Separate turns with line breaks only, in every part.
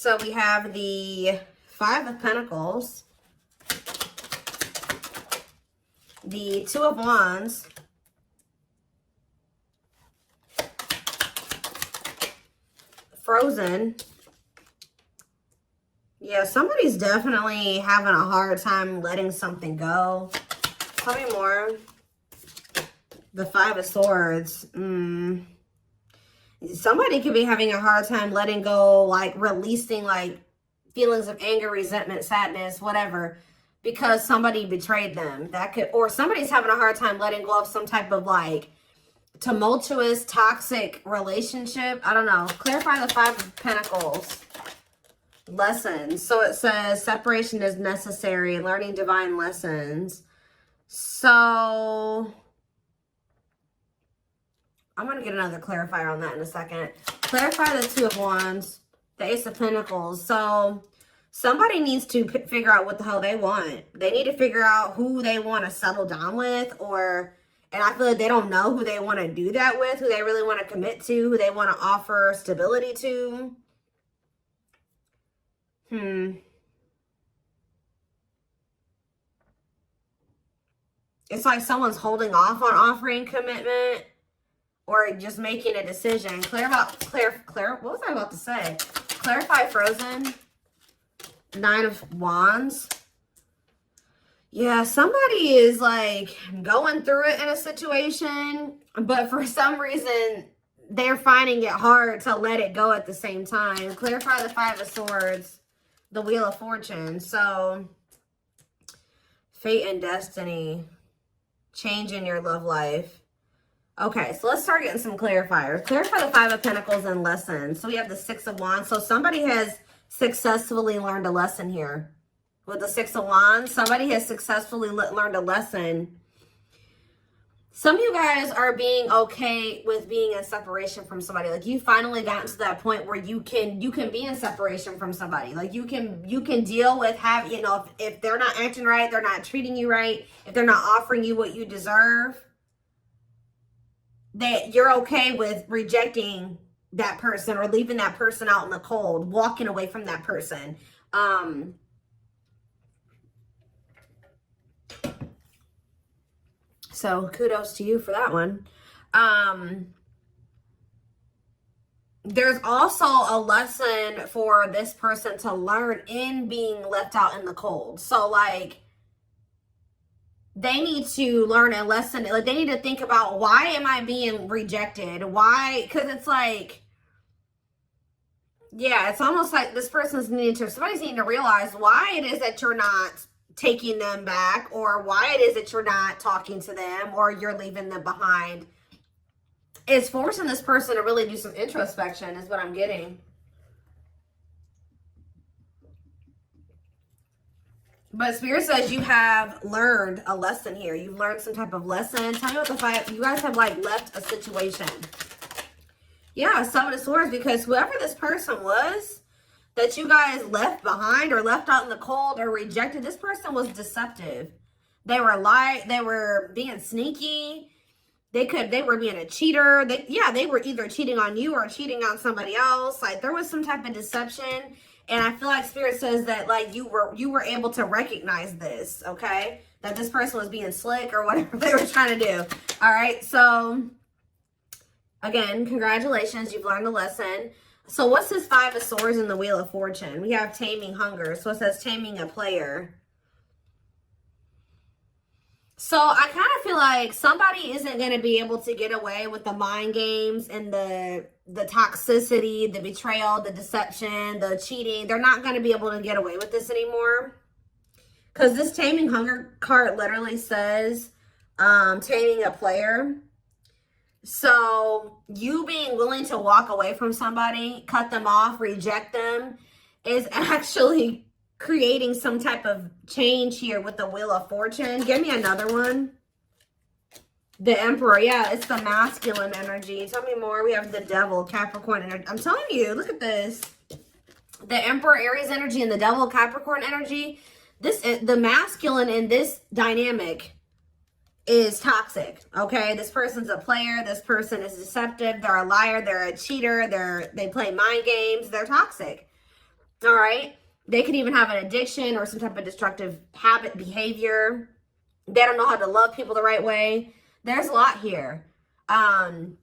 So we have the Five of Pentacles, the Two of Wands, Frozen. Yeah, somebody's definitely having a hard time letting something go. Tell me more. The Five of Swords. Somebody could be having a hard time letting go, like releasing like feelings of anger, resentment, sadness, whatever, because somebody betrayed them. That could, or somebody's having a hard time letting go of some type of like tumultuous, toxic relationship. I don't know. Clarify the Five of Pentacles. Lessons. So it says separation is necessary, learning divine lessons. So I'm going to get another clarifier on that in a second. Clarify the Two of Wands, the Ace of Pentacles. So somebody needs to figure out what the hell they want. They need to figure out who they want to settle down with, and I feel like they don't know who they want to do that with, who they really want to commit to, who they want to offer stability to. It's like someone's holding off on offering commitment or just making a decision. What was I about to say? Clarify Frozen. Nine of Wands. Yeah, somebody is like going through it in a situation, but for some reason they're finding it hard to let it go at the same time. Clarify the Five of Swords, the Wheel of Fortune. So fate and destiny, change in your love life. Okay, so let's start getting some clarifiers. Clarify the Five of Pentacles and lessons. So we have the Six of Wands. So somebody has successfully learned a lesson here. With the Six of Wands, somebody has successfully learned a lesson. Some of you guys are being okay with being in separation from somebody. Like you finally gotten to that point where you can be in separation from somebody. Like you can deal with if they're not acting right, they're not treating you right, if they're not offering you what you deserve, that you're okay with rejecting that person or leaving that person out in the cold, walking away from that person. So kudos to you for that one. There's also a lesson for this person to learn in being left out in the cold. So like they need to learn a lesson. Like they need to think about, why am I being rejected? Why? Because it's like, yeah, it's almost like this person's somebody's needing to realize why it is that you're not taking them back, or why it is that you're not talking to them, or you're leaving them behind. It's forcing this person to really do some introspection is what I'm getting. But Spirit says you have learned a lesson here. You've learned some type of lesson. Tell me what the Five, you guys have like left a situation. Yeah, Seven of Swords, because whoever this person was that you guys left behind or left out in the cold or rejected, this person was deceptive. They were being sneaky. They were being a cheater. They were either cheating on you or cheating on somebody else. Like there was some type of deception. And I feel like Spirit says that like you were able to recognize this, okay? That this person was being slick or whatever they were trying to do. All right, so again, congratulations, you've learned a lesson. So what's this Five of Swords in the Wheel of Fortune? We have taming hunger. So it says taming a player. So I kind of feel like somebody isn't going to be able to get away with the mind games and the toxicity, the betrayal, the deception, the cheating. They're not going to be able to get away with this anymore. Because this taming hunger card literally says taming a player. So you being willing to walk away from somebody, cut them off, reject them, is actually creating some type of change here with the Wheel of Fortune. Give me another one. The Emperor. Yeah, it's the masculine energy. Tell me more. We have the Devil, Capricorn energy. I'm telling you, look at this. The Emperor, Aries energy, and the Devil, Capricorn energy. The masculine in this dynamic is toxic, okay? This person's a player. This person is deceptive. They're a liar. They're a cheater. They play mind games. They're toxic. All right. They could even have an addiction or some type of destructive habit, behavior. They don't know how to love people the right way. There's a lot here. And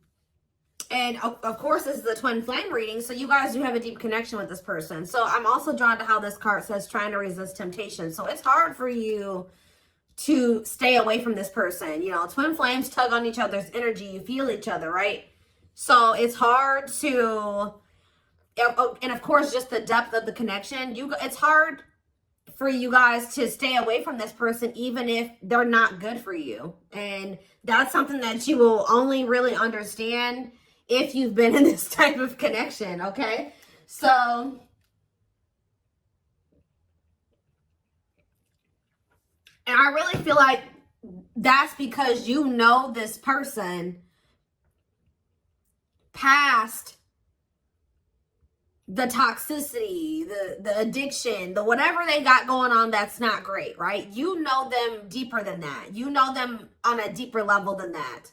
of course, this is the twin flame reading, so you guys do have a deep connection with this person. So I'm also drawn to how this card says trying to resist temptation. So it's hard for you to stay away from this person. You know, twin flames tug on each other's energy. You feel each other, right? So it's hard to, and of course, just the depth of the connection. It's hard for you guys to stay away from this person, even if they're not good for you. And that's something that you will only really understand if you've been in this type of connection, okay? So, and I really feel like that's because you know this person past the toxicity, the addiction, the whatever they got going on that's not great, right? You know them deeper than that. You know them on a deeper level than that.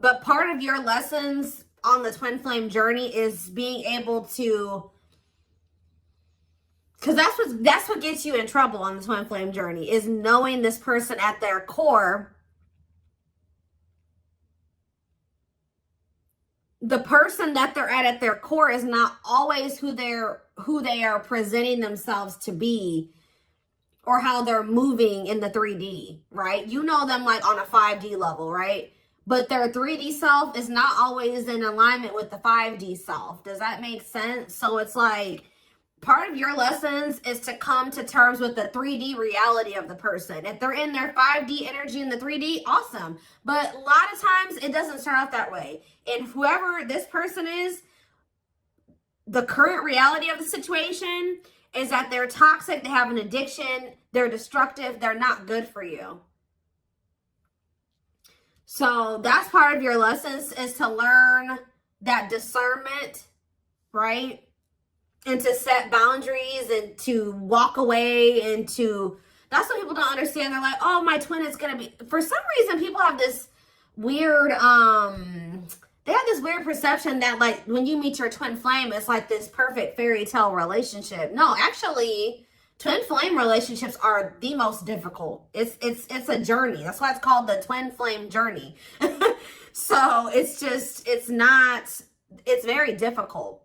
But part of your lessons on the twin flame journey is being able to, because that's what gets you in trouble on the twin flame journey, is knowing this person at their core. The person that they're at their core is not always who they are presenting themselves to be, or how they're moving in the 3D, right? You know them like on a 5D level, right? But their 3D self is not always in alignment with the 5D self. Does that make sense? So it's like part of your lessons is to come to terms with the 3D reality of the person. If they're in their 5D energy in the 3D, awesome. But a lot of times it doesn't start out that way. And whoever this person is, the current reality of the situation is that they're toxic, they have an addiction, they're destructive, they're not good for you. So that's part of your lessons, is to learn that discernment, right? And to set boundaries and to walk away, and to, that's what people don't understand. They're like, oh, my twin is going to be, for some reason, people have this weird, they have this weird perception that like when you meet your twin flame, it's like this perfect fairy tale relationship. No, actually, twin flame relationships are the most difficult. It's a journey. That's why it's called the twin flame journey. So it's very difficult.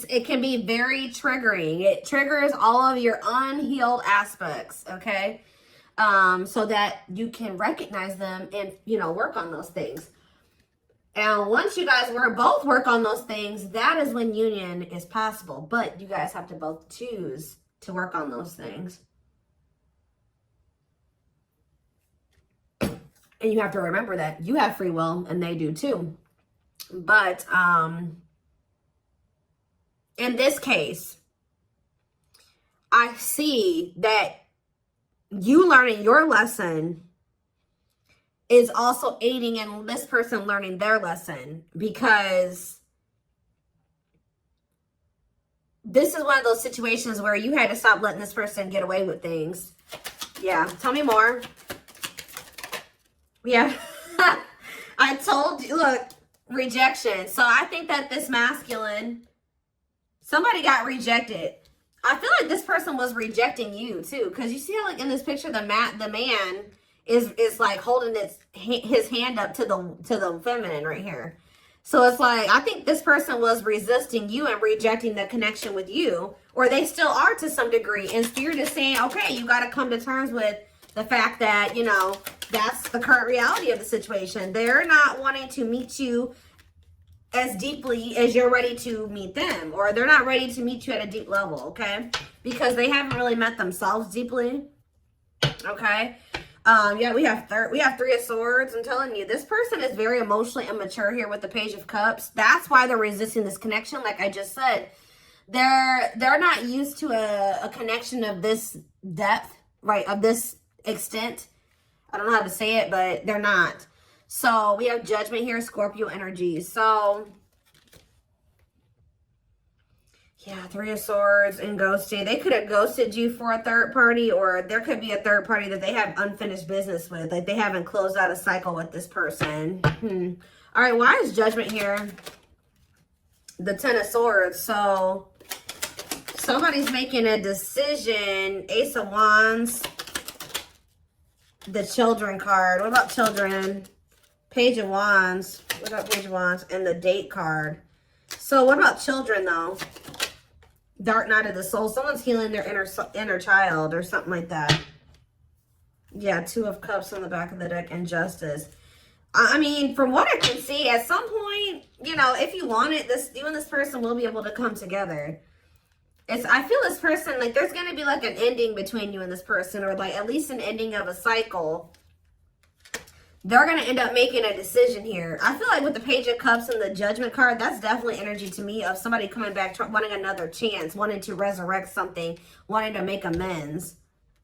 It can be very triggering. It triggers all of your unhealed aspects, okay? So that you can recognize them and, work on those things. And once you guys both work on those things, that is when union is possible. But you guys have to both choose to work on those things. And you have to remember that you have free will and they do too. But in this case, I see that you learning your lesson is also aiding in this person learning their lesson, because this is one of those situations where you had to stop letting this person get away with things. Yeah, tell me more. Yeah, I told you, look, rejection. So I think that this masculine, somebody got rejected. I feel like this person was rejecting you too, because you see how like in this picture the man is like holding his hand up to the feminine right here. So it's like I think this person was resisting you and rejecting the connection with you, or they still are to some degree. And Spirit is saying, okay, you got to come to terms with the fact that that's the current reality of the situation. They're not wanting to meet you as deeply as you're ready to meet them, or they're not ready to meet you at a deep level, okay? Because they haven't really met themselves deeply, okay? Yeah, we have Three of Swords. I'm telling you, this person is very emotionally immature here with the Page of Cups. That's why they're resisting this connection. Like I just said, they're not used to a connection of this depth, right? Of this extent. I don't know how to say it, but they're not. So we have Judgment here, Scorpio energy. So Yeah, Three of Swords and ghosting. They could have ghosted you for a third party, or there could be a third party that they have unfinished business with. Like, they haven't closed out a cycle with this person. All right, why is Judgment here? The Ten of Swords. So, somebody's making a decision. Ace of Wands. The Children card. What about children? Page of Wands. What about Page of Wands? And the Date card. So, what about children, though? Dark Night of the Soul. Someone's healing their inner child or something like that. Yeah, Two of Cups on the back of the deck and Justice. I mean, from what I can see, at some point, you know, if you want it, you and this person will be able to come together. I feel this person, like, there's going to be, like, an ending between you and this person, or, like, at least an ending of a cycle. They're going to end up making a decision here. I feel like with the Page of Cups and the Judgment card, that's definitely energy to me of somebody coming back, wanting another chance, wanting to resurrect something, wanting to make amends.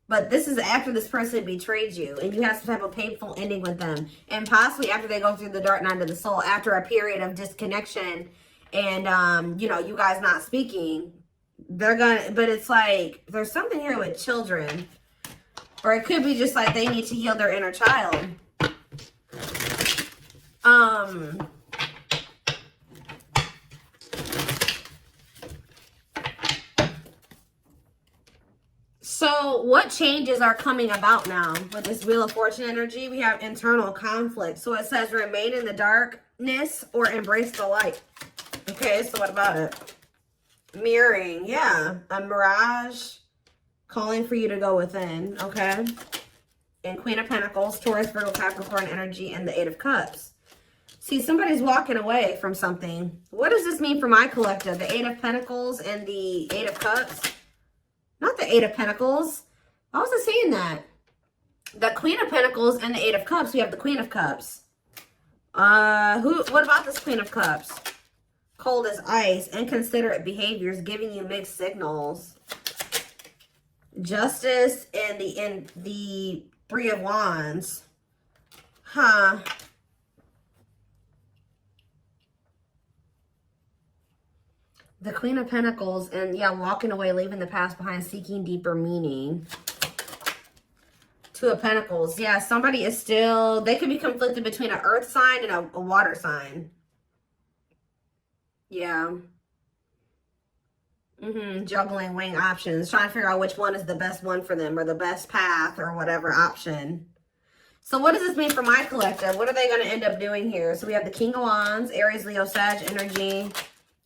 But this is after this person betrayed you, and you have some type of painful ending with them. And possibly after they go through the Dark Night of the Soul, after a period of disconnection and, you know, you guys not speaking. They're gonna, but it's like, there's something here with children. Or it could be just like they need to heal their inner child. So what changes are coming about now with this Wheel of Fortune energy? We have internal conflict. So it says remain in the darkness or embrace the light. Okay, so what about it? Mirroring, yeah. A mirage calling for you to go within, okay? And Queen of Pentacles, Taurus, Virgo, Capricorn energy, and the Eight of Cups. See, somebody's walking away from something. What does this mean for my collective? The Eight of Pentacles and the Eight of Cups? Not the Eight of Pentacles. Why was I saying that? The Queen of Pentacles and the Eight of Cups. We have the Queen of Cups. What about this Queen of Cups? Cold as ice, inconsiderate behaviors, giving you mixed signals. Justice and the Three of Wands. Huh. The Queen of Pentacles and, yeah, walking away, leaving the past behind, seeking deeper meaning. Two of Pentacles. Yeah, somebody is still, they could be conflicted between an earth sign and a water sign. Yeah. Juggling, weighing options. Trying to figure out which one is the best one for them or the best path or whatever option. So what does this mean for my collective? What are they going to end up doing here? So we have the King of Wands, Aries, Leo, Sag energy.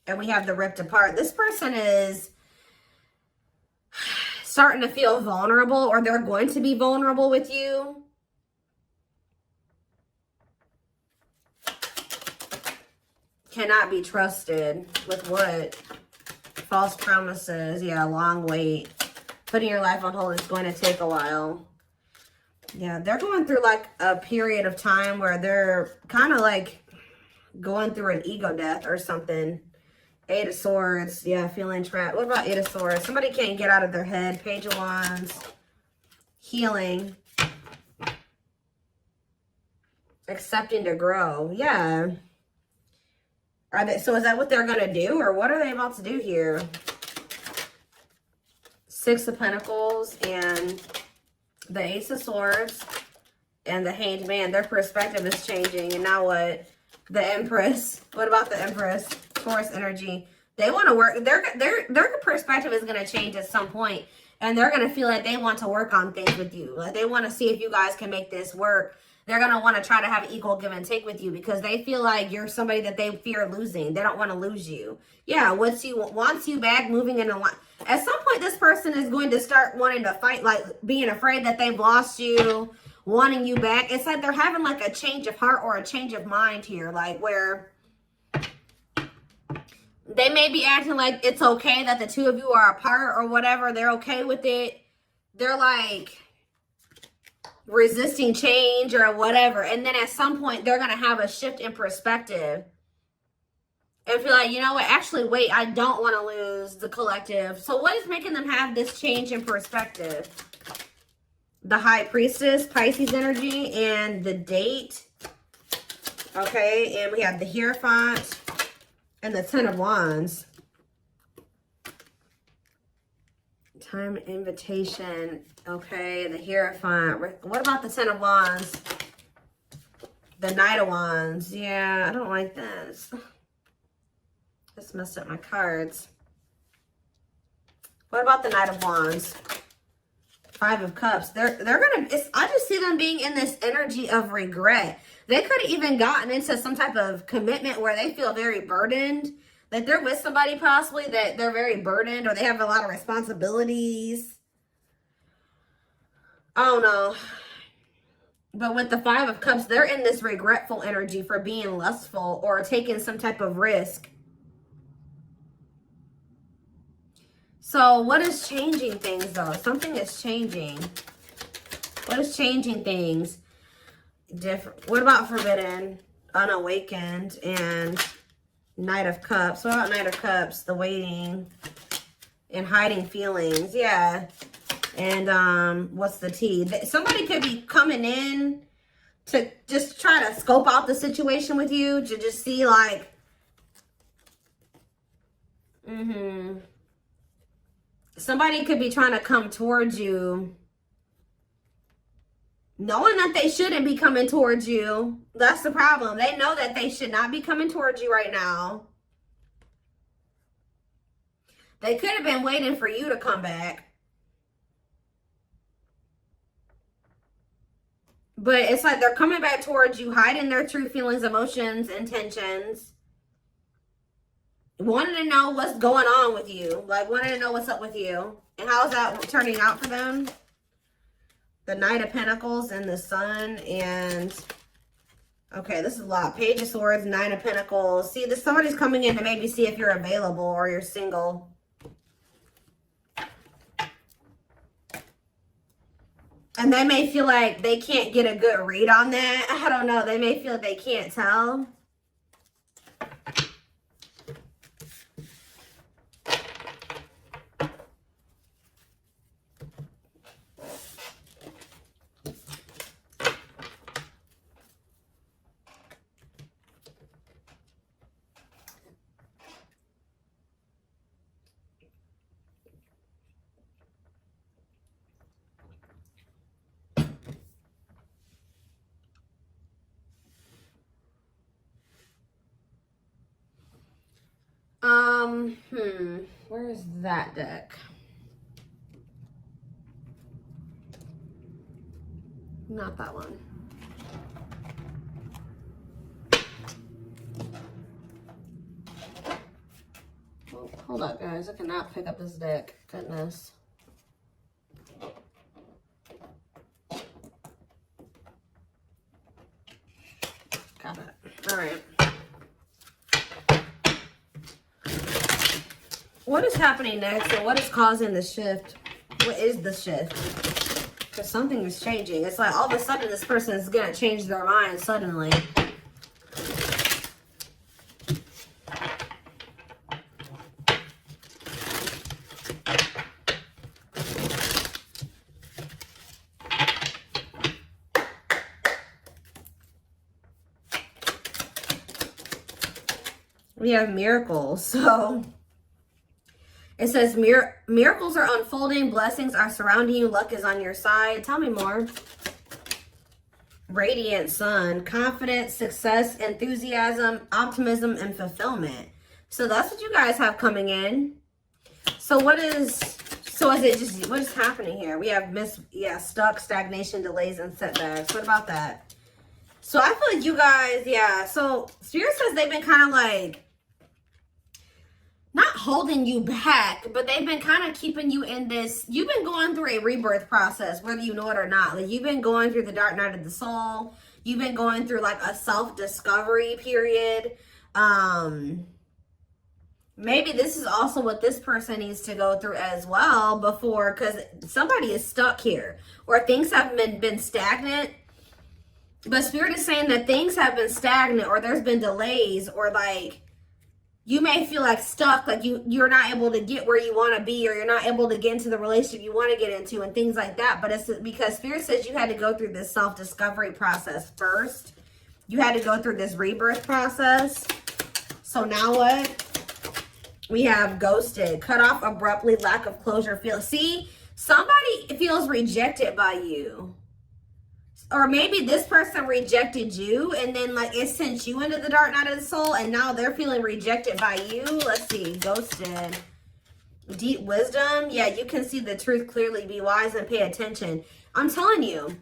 And we have the Ripped Apart. This person is starting to feel vulnerable, or they're going to be vulnerable with you. Cannot be trusted with what? False promises. Yeah, long wait. Putting your life on hold is going to take a while. Yeah, they're going through like a period of time where they're kind of like going through an ego death or something. Eight of Swords. Yeah, feeling trapped. What about Eight of Swords? Somebody can't get out of their head. Page of Wands. Healing. Accepting to grow. Yeah. Are they, so is that what they're going to do? Or what are they about to do here? Six of Pentacles and the Ace of Swords and the Hanged Man. Their perspective is changing. And now what? The Empress. What about the Empress? Taurus energy. They want to work. Their perspective is going to change at some point, and they're going to feel like they want to work on things with you. Like they want to see if you guys can make this work. They're going to want to try to have equal give and take with you because they feel like you're somebody that they fear losing. They don't want to lose you. Yeah, wants you back, moving in a line. At some point, this person is going to start wanting to fight, like being afraid that they've lost you, wanting you back. It's like they're having like a change of heart or a change of mind here, like where they may be acting like it's okay that the two of you are apart or whatever. They're okay with it. They're like resisting change or whatever. And then at some point, they're going to have a shift in perspective and feel like, you know what, actually, wait, I don't want to lose the collective. So what is making them have this change in perspective? The High Priestess, Pisces energy, and the Date. Okay, and we have the Hierophant and the Ten of Wands. Time invitation. Okay, the Hierophant. What about the Ten of Wands? The Knight of Wands. Yeah, I don't like this. Just messed up my cards. What about the Knight of Wands? Five of Cups. They're gonna, I just see them being in this energy of regret. They could have even gotten into some type of commitment where they feel very burdened. That they're with somebody possibly that they're very burdened, or they have a lot of responsibilities. I don't know. But with the Five of Cups, they're in this regretful energy for being lustful or taking some type of risk. So what is changing things though? Something is changing. What is changing things? Different. What about Forbidden, Unawakened, and Knight of Cups? What about Knight of Cups? The waiting and hiding feelings. Yeah. And what's the T? Somebody could be coming in to just try to scope out the situation with you, to just see like, somebody could be trying to come towards you knowing that they shouldn't be coming towards you. That's the problem. They know that they should not be coming towards you right now. They could have been waiting for you to come back. But it's like they're coming back towards you, hiding their true feelings, emotions, intentions. Wanting to know what's going on with you. Like, wanting to know what's up with you. And how is that turning out for them? The Knight of Pentacles and the Sun. And, okay, this is a lot. Page of Swords, Nine of Pentacles. See, somebody's coming in to maybe see if you're available or you're single. And they may feel like they can't get a good read on that. I don't know. They may feel like they can't tell. Where's that deck? Not that one. Oh, hold up, guys. I cannot pick up this deck. Goodness. Got it. All right. What is happening next, and what is causing the shift? What is the shift? Because something is changing. It's like all of a sudden this person is going to change their mind suddenly. We have miracles, so it says miracles are unfolding, blessings are surrounding you, luck is on your side. Tell me more. Radiant Sun, confidence, success, enthusiasm, optimism, and fulfillment. So that's what you guys have coming in. So what is happening here? We have stuck, stagnation, delays, and setbacks. What about that? So I feel like you guys, so Spirit says they've been kind of like, not holding you back, but they've been kind of keeping you in this. You've been going through a rebirth process, whether you know it or not. Like, you've been going through the dark night of the soul. You've been going through like a self-discovery period. Maybe this is also what this person needs to go through as well before, because somebody is stuck here, or things have been stagnant. But Spirit is saying that things have been stagnant, or there's been delays, or like, you may feel like stuck, like you're not able to get where you want to be, or you're not able to get into the relationship you want to get into and things like that. But it's because Spirit says you had to go through this self-discovery process first. You had to go through this rebirth process. So now what? We have ghosted, cut off abruptly, lack of closure. See, somebody feels rejected by you. Or maybe this person rejected you and then like it sent you into the dark night of the soul and now they're feeling rejected by you. Let's see, ghosted. Deep wisdom. Yeah, you can see the truth clearly. Be wise and pay attention. I'm telling you,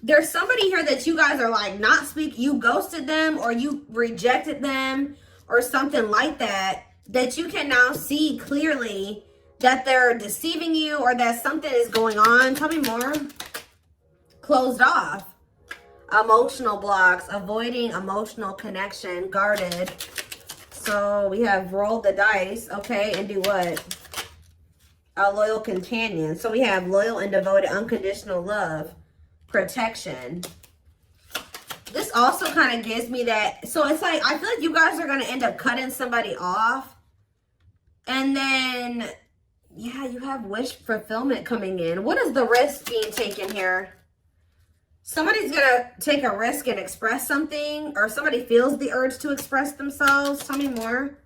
there's somebody here that you guys are like not speak. You ghosted them or you rejected them or something like that. That you can now see clearly that they're deceiving you or that something is going on. Tell me more. Closed off. Emotional blocks, avoiding emotional connection, guarded. So we have rolled the dice, okay, and do what? A loyal companion. So we have loyal and devoted, unconditional love, protection. This also kind of gives me that. So it's like, I feel like you guys are going to end up cutting somebody off. And then, yeah, you have wish fulfillment coming in. What is the risk being taken here? Somebody's going to take a risk and express something, or somebody feels the urge to express themselves. Tell me more.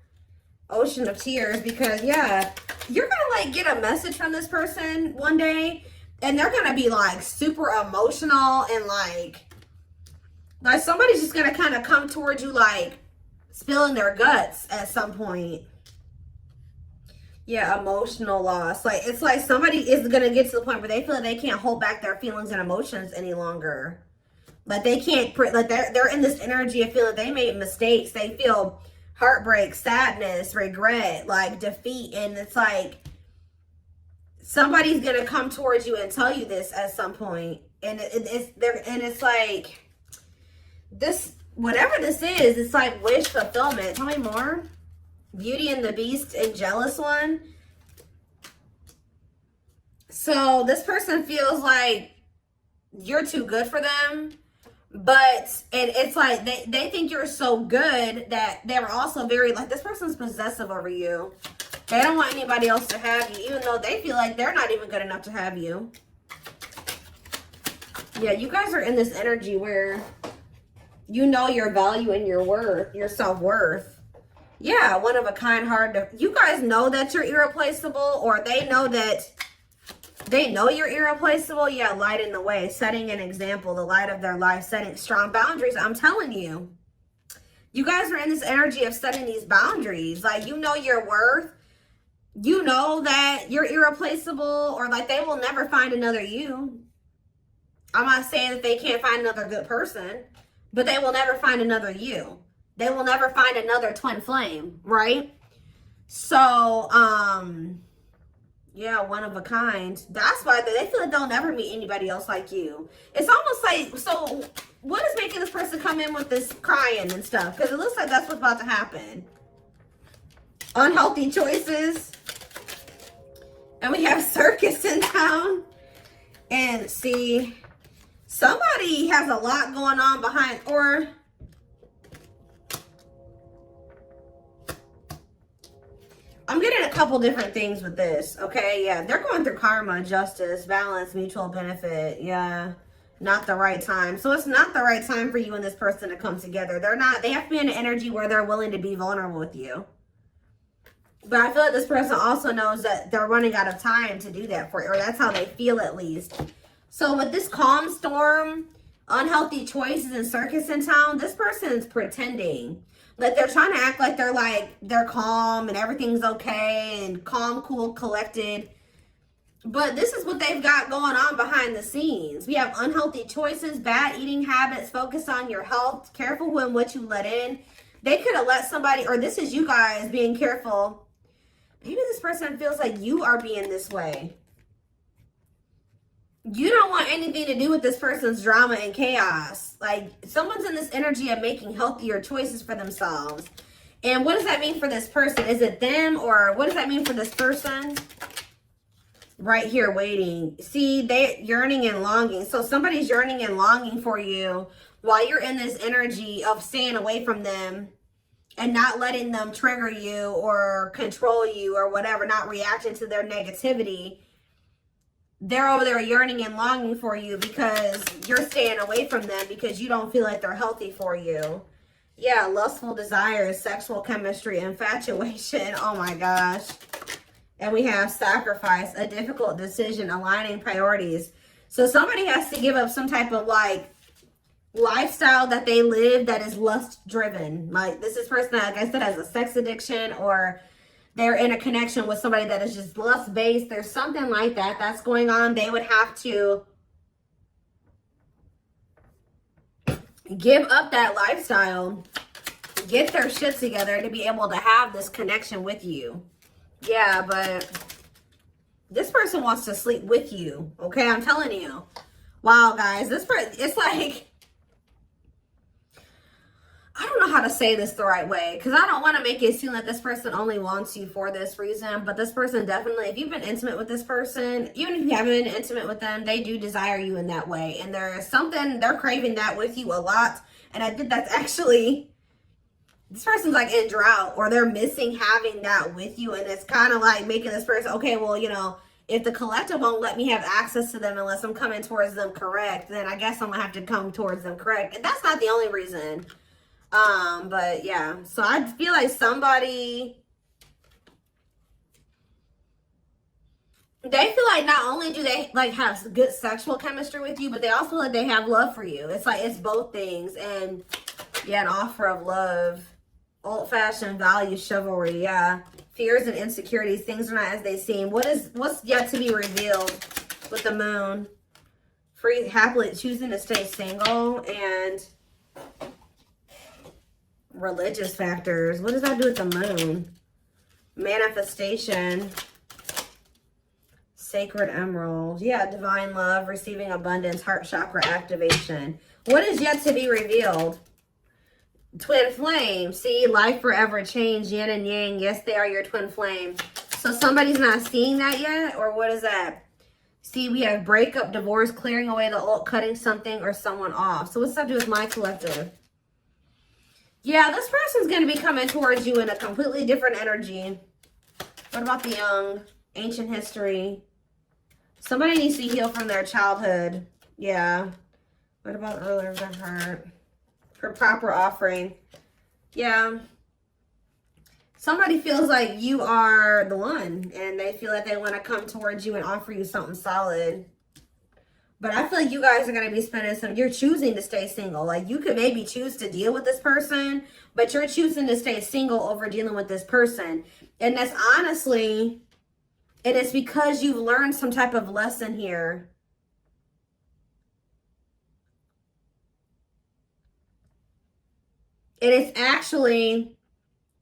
Ocean of tears, because, yeah, you're going to, like, get a message from this person one day, and they're going to be, like, super emotional, and, like somebody's just going to kind of come towards you, like, spilling their guts at some point. Yeah, emotional loss. Like, it's like somebody is going to get to the point where they feel like they can't hold back their feelings and emotions any longer. Like, they can't, like, they're in this energy of feeling they made mistakes. They feel heartbreak, sadness, regret, like, defeat. And it's like, somebody's going to come towards you and tell you this at some point. And it's like, this, whatever this is, it's like wish fulfillment. Tell me more. Beauty and the Beast and Jealous One. So this person feels like you're too good for them, but it's like they think you're so good that they're also very, like, this person's possessive over you. They don't want anybody else to have you, even though they feel like they're not even good enough to have you. Yeah, you guys are in this energy where you know your value and your worth, your self-worth. Yeah, one of a kind, hard to, you guys know that you're irreplaceable, or they know you're irreplaceable. Yeah, light in the way, setting an example, the light of their life, setting strong boundaries. I'm telling you, you guys are in this energy of setting these boundaries. Like, you know your worth. You know that you're irreplaceable, or like they will never find another you. I'm not saying that they can't find another good person, but they will never find another you. They will never find another twin flame, right? So, yeah, one of a kind. That's why they feel like they'll never meet anybody else like you. It's almost like, so what is making this person come in with this crying and stuff? Because it looks like that's what's about to happen. Unhealthy choices. And we have circus in town. And see, somebody has a lot going on behind, or I'm getting a couple different things with this, okay? Yeah, they're going through karma, justice, balance, mutual benefit. Yeah, not the right time. So it's not the right time for you and this person to come together. They have to be in an energy where they're willing to be vulnerable with you. But I feel like this person also knows that they're running out of time to do that for you, or that's how they feel at least. So with this calm storm, unhealthy choices, and circus in town, this person is pretending. Like, they're trying to act like they're calm and everything's okay and calm, cool, collected. But this is what they've got going on behind the scenes. We have unhealthy choices, bad eating habits, focus on your health, careful when what you let in. They could have let somebody, or this is you guys being careful. Maybe this person feels like you are being this way. You don't want anything to do with this person's drama and chaos. Like, someone's in this energy of making healthier choices for themselves. And what does that mean for this person? Is it them, or what does that mean for this person? Right here, waiting. See, they're yearning and longing. So somebody's yearning and longing for you while you're in this energy of staying away from them and not letting them trigger you or control you or whatever, not reacting to their negativity. They're over there yearning and longing for you because you're staying away from them because you don't feel like they're healthy for you. Yeah, lustful desires, sexual chemistry, infatuation. Oh my gosh. And we have sacrifice, a difficult decision, aligning priorities. So somebody has to give up some type of like lifestyle that they live that is lust driven. Like this is person that, like I said, has a sex addiction, or they're in a connection with somebody that is just lust based. There's something like that that's going on. They would have to give up that lifestyle, get their shit together to be able to have this connection with you. Yeah, but this person wants to sleep with you. Okay, I'm telling you. Wow, guys, this person, it's like, I don't know how to say this the right way, because I don't want to make it seem like this person only wants you for this reason, but this person definitely, if you've been intimate with this person, even if you haven't been intimate with them, they do desire you in that way. And there's something, they're craving that with you a lot. And I think that's actually, this person's like in drought, or they're missing having that with you. And it's kind of like making this person, okay, well, you know, if the collective won't let me have access to them unless I'm coming towards them correct, then I guess I'm gonna have to come towards them correct. And that's not the only reason. But yeah, so I feel like somebody, they feel like not only do they like have good sexual chemistry with you, but they also feel like they have love for you. It's like, it's both things. And yeah, an offer of love, old-fashioned values, chivalry. Yeah, fears and insecurities, things are not as they seem. What's yet to be revealed with the moon? Free, happily choosing to stay single, and religious factors. What does that do with the moon? Manifestation, sacred emerald. Yeah, divine love, receiving abundance, heart chakra activation. What is yet to be revealed? Twin flame. See, life forever change, yin and yang. Yes, they are your twin flame. So somebody's not seeing that yet, or what is that? See, we have breakup, divorce, clearing away the old, cutting something or someone off. So what's that do with my collective? Yeah, this person's going to be coming towards you in a completely different energy. What about the young? Ancient history. Somebody needs to heal from their childhood. Yeah. What about earlier than hurt? For proper offering. Yeah. Somebody feels like you are the one, and they feel like they want to come towards you and offer you something solid. But I feel like you guys are going to be spending you're choosing to stay single. Like, you could maybe choose to deal with this person, but you're choosing to stay single over dealing with this person. And that's honestly, and it's because you've learned some type of lesson here. And it's actually,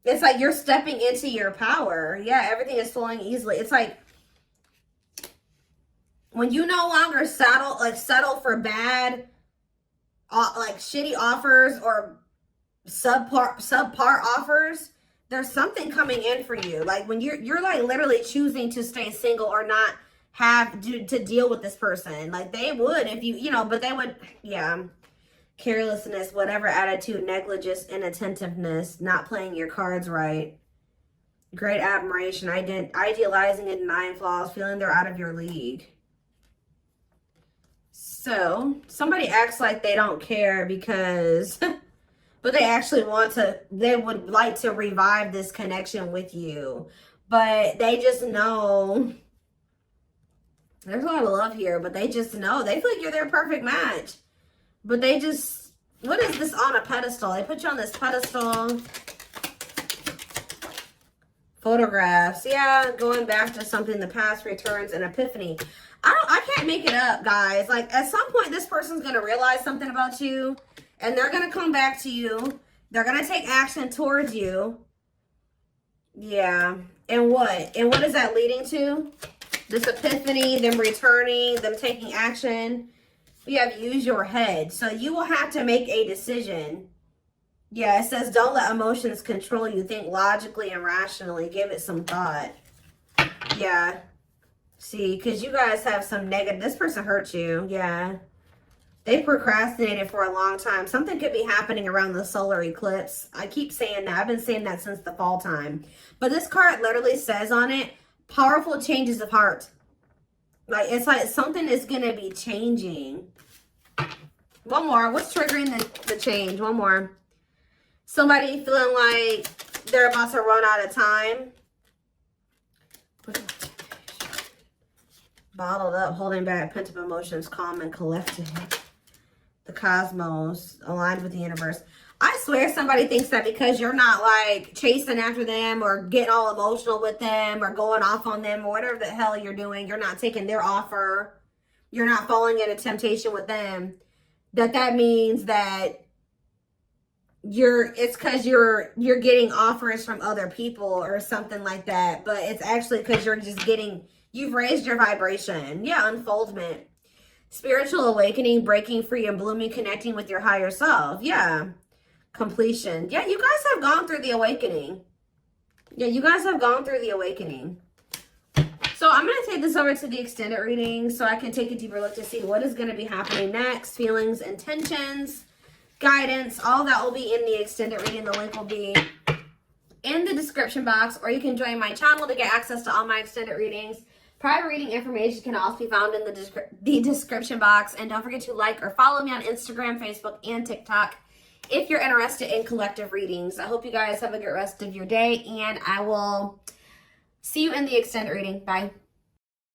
it's like you're stepping into your power. Yeah, everything is flowing easily. It's like, when you no longer settle for bad, like shitty offers or subpar offers, there's something coming in for you. Like when you're like literally choosing to stay single or not have to deal with this person. Like they would if you know, but they would, yeah. Carelessness, whatever attitude, negligence, inattentiveness, not playing your cards right. Great admiration, idealizing and denying flaws, feeling they're out of your league. So somebody acts like they don't care because, but they actually they would like to revive this connection with you. But they just know, there's a lot of love here, but they just know, they feel like you're their perfect match. But they just, what is this on a pedestal? They put you on this pedestal. Photographs. Yeah, going back to something, the past returns, an epiphany. I can't make it up, guys. Like, at some point, this person's going to realize something about you, and they're going to come back to you. They're going to take action towards you. Yeah. And what? And what is that leading to? This epiphany, them returning, them taking action. You have used your head. So you will have to make a decision. Yeah, it says don't let emotions control you. Think logically and rationally. Give it some thought. Yeah. See, because you guys have some negative, this person hurt you. Yeah. They procrastinated for a long time. Something could be happening around the solar eclipse. I keep saying that. I've been saying that since the fall time. But this card literally says on it, powerful changes of heart. Like, it's like something is going to be changing. One more. What's triggering the change? One more. Somebody feeling like they're about to run out of time. Bottled up, holding back, pent up emotions, calm and collected. The cosmos, aligned with the universe. I swear somebody thinks that because you're not like chasing after them or getting all emotional with them or going off on them or whatever the hell you're doing, you're not taking their offer, you're not falling into temptation with them, that means that it's because you're getting offers from other people or something like that. But it's actually because you're just you've raised your vibration. Yeah, unfoldment. Spiritual awakening, breaking free and blooming, connecting with your higher self. Yeah. Completion. Yeah, you guys have gone through the awakening. Yeah, you guys have gone through the awakening. So I'm going to take this over to the extended reading so I can take a deeper look to see what is going to be happening next. Feelings, intentions, guidance, all that will be in the extended reading. The link will be in the description box, or you can join my channel to get access to all my extended readings. Private reading information can also be found in the description box. And don't forget to like or follow me on Instagram, Facebook, and TikTok if you're interested in collective readings. I hope you guys have a good rest of your day, and I will see you in the extended reading. Bye.